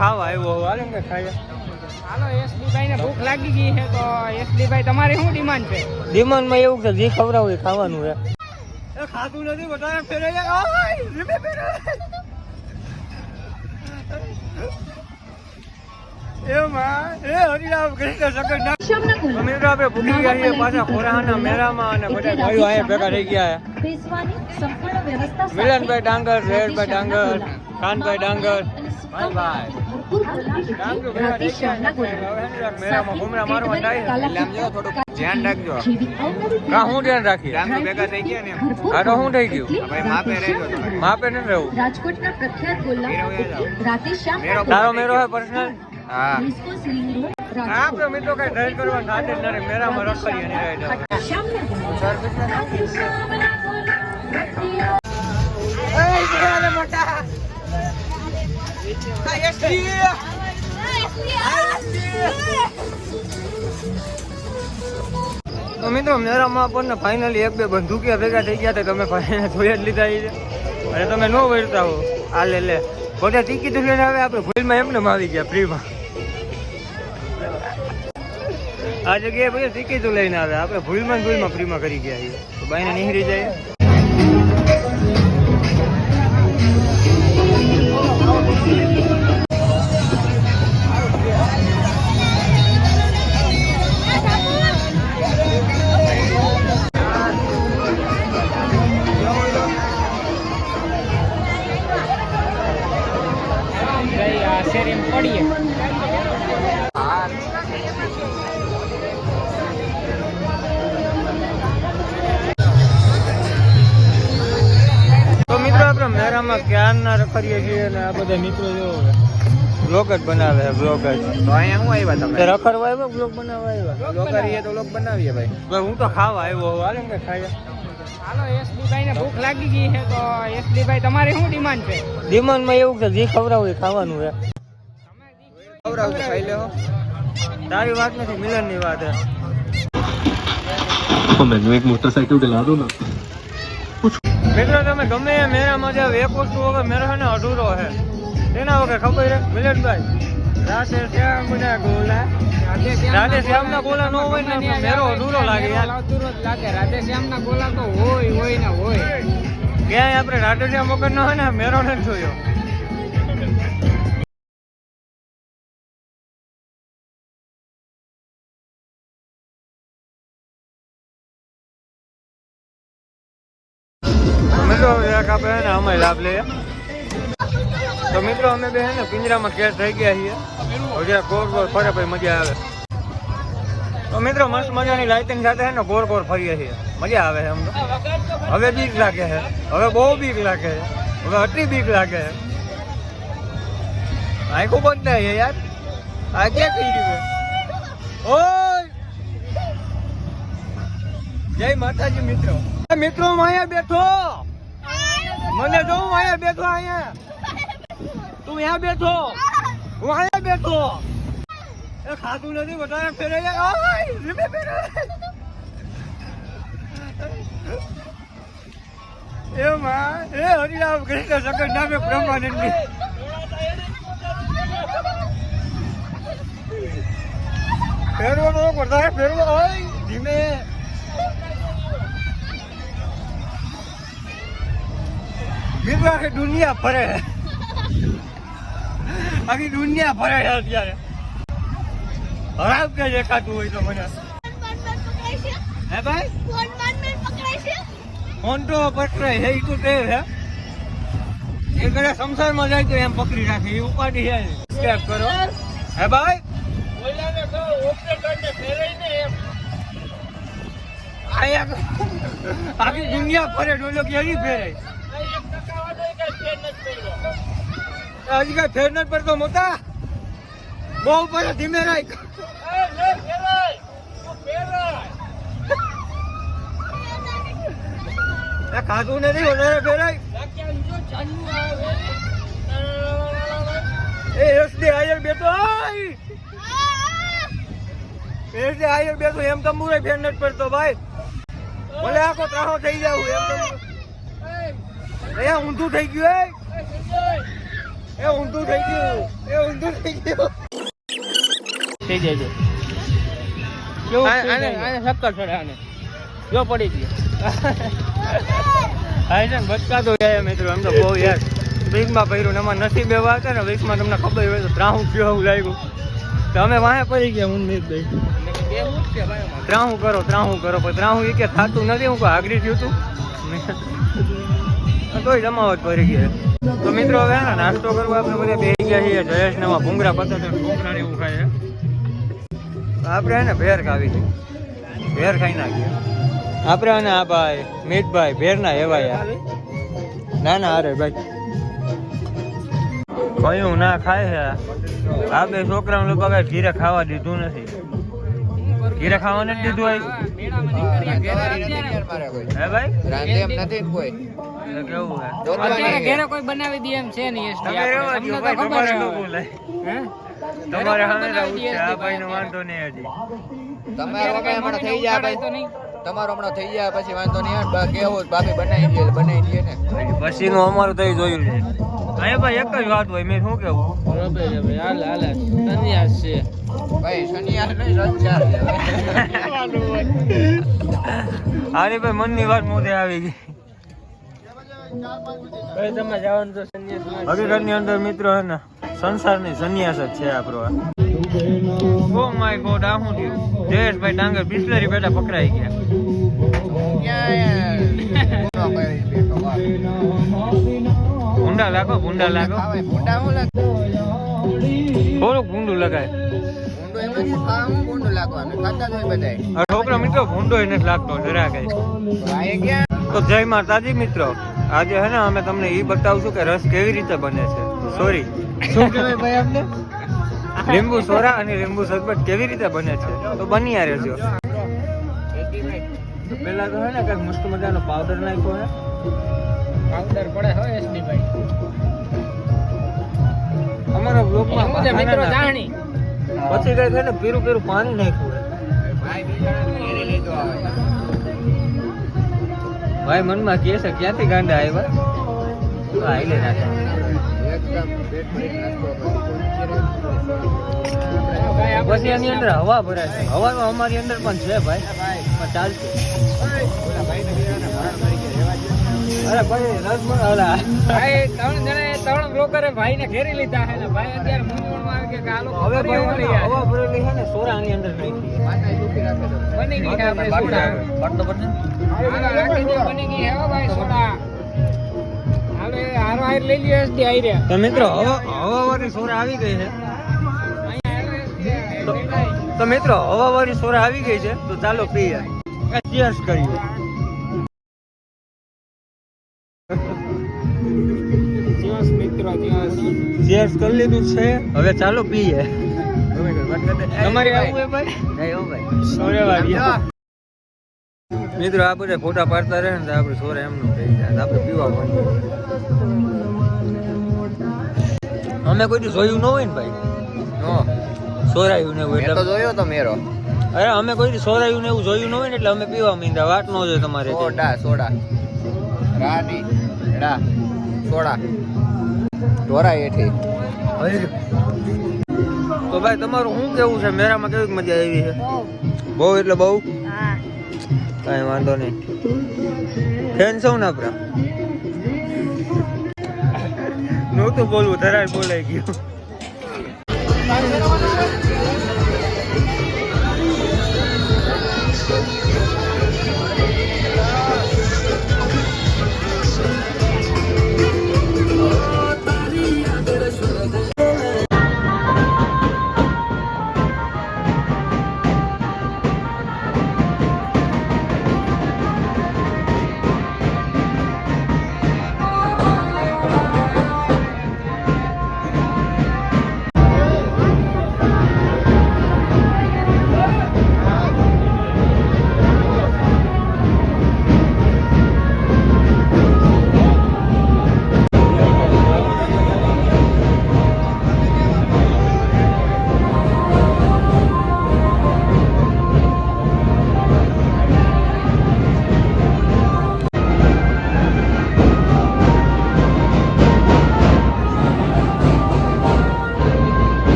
ખાવા આવ્યો હાલે ને ખાઈએ. હાલો એસડી ભાઈ ને ભૂખ લાગી ગઈ છે તો એસડી ભાઈ તમારી શું ડિમાન્ડ છે? ડિમાન્ડ માં એવું કે જે ખવડાવું એ ખાવાનું છે. એ ખાતું નથી બધાને ફેરે આપણે ભૂખી ગયા છીએ પાછા ખોરાના મેળામાં અને બધા ભાઈઓ અહીંયા ભેગા થઈ ગયા છે. મિલનભાઈ ડાંગર, રેડભાઈ ડાંગર, કાનભાઈ ડાંગર, ભાઈ ભાઈ ડાંગર ભેગા થઈ ગયા મેળામાં ઘૂમરા મારવા થાય એટલે આમ જો થોડુંક ધ્યાન રાખજો. કા હું ધ્યાન રાખી ડાંગર ભેગા થઈ ગયા ને હા તો શું થઈ ગયું ભાઈ માપે રહેજો માપે ન રહેવું. રાજકોટના પ્રખ્યાત ગોલા રાધેશ્યામ તારો મેરો હે પર્સનલ. હા ડિસ્કો સિલિન્ડર આપણે મિત્રો કઈ ડ્રાઈવ કરવા સાથે જ નરે મેરામાં રખડીએ ની રાઈડ તો મિત્રો મેરામાં આપણને ફાઇનલી એક બે બંદૂકિયા ભેગા થઈ ગયા હતા. તમે ભાઈને જોઈ જ લીધા છે અને તમે ન વળતા હો આ લે બધા ટિકિટ લઈને આવે આપણે ભૂલમાં એમને આવી ગયા ફ્રીમાં. આ જગ્યાએ પછી ટિકિટો લઈને આવે આપણે ભૂલમાં ફ્રીમાં કરી ગયા છીએ તો બાઈને નીકળી જાય. શેરીમ પડીએ તો મિત્રો આપણે મેરામાં ક્યારના રખડીએ છીએ અને આ બધા મિત્રો જો બ્લોગ જ બનાવે છે બ્લોગ જ. તો અહીંયા શું આવ્યા તમે રખડવા આવ્યો બ્લોગ બનાવવા આવ્યા? બ્લોગ કરીએ તો બ્લોગ બનાવીએ ભાઈ. હું તો ખાવા આવ્યો હાલે ને ખાઈએ. હાલો એસડી ભાઈ ને ભૂખ લાગી ગઈ છે તો એસડી ભાઈ તમારી શું ડિમાન્ડ છે? ડિમાન્ડ માં એવું કે જે ખવડાવું એ ખાવાનું છે. ખવડાવું ખાઈ લેવો. તારી વાત નથી મિલન ની વાત છે. मैंने एक मोटरसाइकिल दिला दो ना. મિત્રો તમે ગમે એ મેરામાં જાવ એક વસ્તુ વગર મેરો છે ને અધૂરો છે. એના વગર ખબર છે મિલનભાઈ રાધે શ્યામના ગોલા ન હોય ને મેરો અધૂરો લાગે યાર. અધૂરો જ લાગે. રાધે શ્યામના ગોલા તો હોય ને હોય. ક્યાંય આપણે રાધે શ્યામ વગર ન હોય ને મેરો નથી જોયો. મિત્રો આપણે ને અમે લાભ લઈએ તો મિત્રો અમે બે ને પિંજરામાં કેદ થઈ ગયા છીએ. હજી ગોળ ફરે પછી મજા આવે. તો મિત્રો મસ્ત મજાની લાઇટિંગ સાથે છે ને ગોળ ફરીએ છીએ મજા આવે છે. અમને હવે બીક લાગે છે હવે બહુ બીક લાગે છે હવે અતિ બીક લાગે છે. આખું બંધ થાય યાર આ ક્યાં થઈ ગયું ઓય જય માતાજી મિત્રો. મિત્રો હું અહીંયા બેઠો મને જો હું અહીંયા બેઠો અહીંયા તું અહીંયા બેઠો હું અહીંયા બેઠો એ ખાતું નથી બધાને ફેરે એ માં એ હરિરામ કૃષ્ણ જગત નામે બ્રહ્માનંદ ફેરવો તો બધા ફેરવો હોય ધીમે. મિત્રો આખી દુનિયા ફરે આખી દુનિયા ફરે છે અત્યારે. હરાબ કે દેખાતું હોય તો મને હે ભાઈ ફોન તો પકડાય છે એ તો તે છે એ કરે સંસારમાં જાય તો એમ પકડી રાખે એ ઉપાડી છે. સ્કેપ કરો હે ભાઈ આખી દુનિયા ફરે ડોલો ક્યાંય ફેરે હજી કઈ ફેર નથી પડતો મોટા બહુ પડે ધીમે રાખ. ખાધું નથી વધારે ફેરાય એ એસડી આયર બેઠો એસડી આયર બેઠો એમ તંબુરે ફેર નથી પડતો ભાઈ. ભલે આખો ત્રાહો થઈ જાવ એમ તંબુ ઊંધું થઈ ગયું એ ઊંધું થઈ ગયું થઈ જાય છે કેવું આને શક્કર ચડે આને જો પડી ગયો હા છે ને બચકા તો ગયા મિત્રો એમ તો બહુ યાર વીકમાં પહેર્યું ને એમાં નસીબ એવા હતા ને વીકમાં તમને ખબર હોય તો ત્રાહું કેવું લાગ્યું તો અમે વાહે પડી ગયા હું મિતભાઈ ત્રાહું કરો પણ ત્રાહું એ કે થતું નથી હું આગળ થયું હતું તોય જમાવટ પડી ગયા તો મિત્રો હવે ને નાસ્તો કરવા આપણે બધા બેસી ગયા છીએ જયેશ ને ભૂંગરા પતા તો ભૂંગરા ને એવું ખાય તો આપણે ને ભેર ખાવી છે ભેર ખાઈ નાખીએ આપણે અને આ ભાઈ મિતભાઈ ભેર ના એવા યાર ના અરે ભાઈ કયું ના ખાય છે આ બે છોકરાઓ લોકો કઈ ઘીરે ખાવા દીધું નથી ઘીરે ખાવા નથી દીધું હોય હે ભાઈ રાંધે એમ નથી કોઈ કેવું છે ઘરે કોઈ બનાવી દે એમ છે નહીં તમારે સામે રહું છે આ ભાઈ નો વાંધો નહીં હજી તમારો હમણાં થઈ જાય ભાઈ તમારો હમણાં થઈ જાય પછી વાંધો નહીં કેવું ભાભી બનાવી દે ને પછી નું અમારું થઈ જોયું છે અહીંયા ભાઈ એક જ વાત હોય મેં શું કેવું સન્યાસ છે ભાઈ સન્યાસ નહીં રચ્ચાર અરે ભાઈ મનની વાત મોઢે આવી ગઈ તમે જવાનું તો સન્યાસ હકીકતની અંદર મિત્રો હે ને સંસારની સન્યાસ જ છે આપણો ઓ માય ગોડ આ શું થયું જયેશભાઈ ડાંગર બિસ્લરી બેટા પકડાઈ ગયા ભૂંડા લાગો થોડુંક ભૂંડું લગાય છોકરા મિત્રો ભૂંડો એને લાગતો જરા કઈ તો જય માતાજી મિત્રો આજે હે ને અમે તમને એ બતાવશું કે રસ કેવી રીતે બને છે સોરી શું કહેવાય ભાઈ આપને લીંબુ સોરા અને લીંબુ શરબત કેવી રીતે બને છે તો બની રહેજો પેલા તો હે ને કઈક મસ્ત મજાનો પાવડર નાખ્યો હે પાવડર પડે હોય એસડી ભાઈ અમારા બ્લોકમાં મિત્રો જાણી પછી કઈ છે ને પીરું પાણી નાખ્યું ભાઈ મનમાં કે છે ક્યાંથી ગાંડા આવ્યા આઈલે નાખે પછી એની અંદર હવા ભરાય છે હવા તો અમારી અંદર પણ છે ભાઈ પણ ચાલશે અરે ભાઈ રસમલાઈ ભાઈ ત્રણ બ્રોકરે ભાઈ ને ઘેરી લીધા છે ને ભાઈ અત્યારે મૂંઝવણમાં આવે કે આ લોકો હવે હવા ભરેલી છે ને સોરા આની અંદર નાખી બની ગઈ આપણે સોડા બટનો બટન બની ગઈ હે ભાઈ સોડા હાલો હારો હાર લઈ લ્યો એસડી આઈ રહ્યા તો મિત્રો હવા વાળી સોરા આવી ગઈ છે તો મિત્રો હવા વાળી સોરા આવી ગઈ છે તો ચાલો પીએ ચીયર્સ કરીએ ચીયર્સ કરી લીધું છે હવે ચાલો પીએ તમારે આવું ભાઈ મિત્રો આ બધા ફોટા પાડતા રહે ને તો આપણે સોરે એમનું થઈ જાય આપણે પીવા માંડીએ અમે કોઈ જોયું ન હોય ને ભાઈ સોરાયું ને એવું એટલે જોયો તો મેરો અરે અમે કોઈ સોરાયું ને એવું જોયું ન હોય ને એટલે અમે પીવા માંડ્યા વાત ન જોઈએ તમારે સોડા રાડી ડા સોડા ઢોરા એઠી તો ભાઈ તમારું શું કેવું છે મેરામાં કેવી મજા આવી છે બહુ એટલે બહુ કઈ વાંધો નહીં ફેન સૌ ને આપણા નહોતું બોલવું ધરાડ બોલાઈ ગયું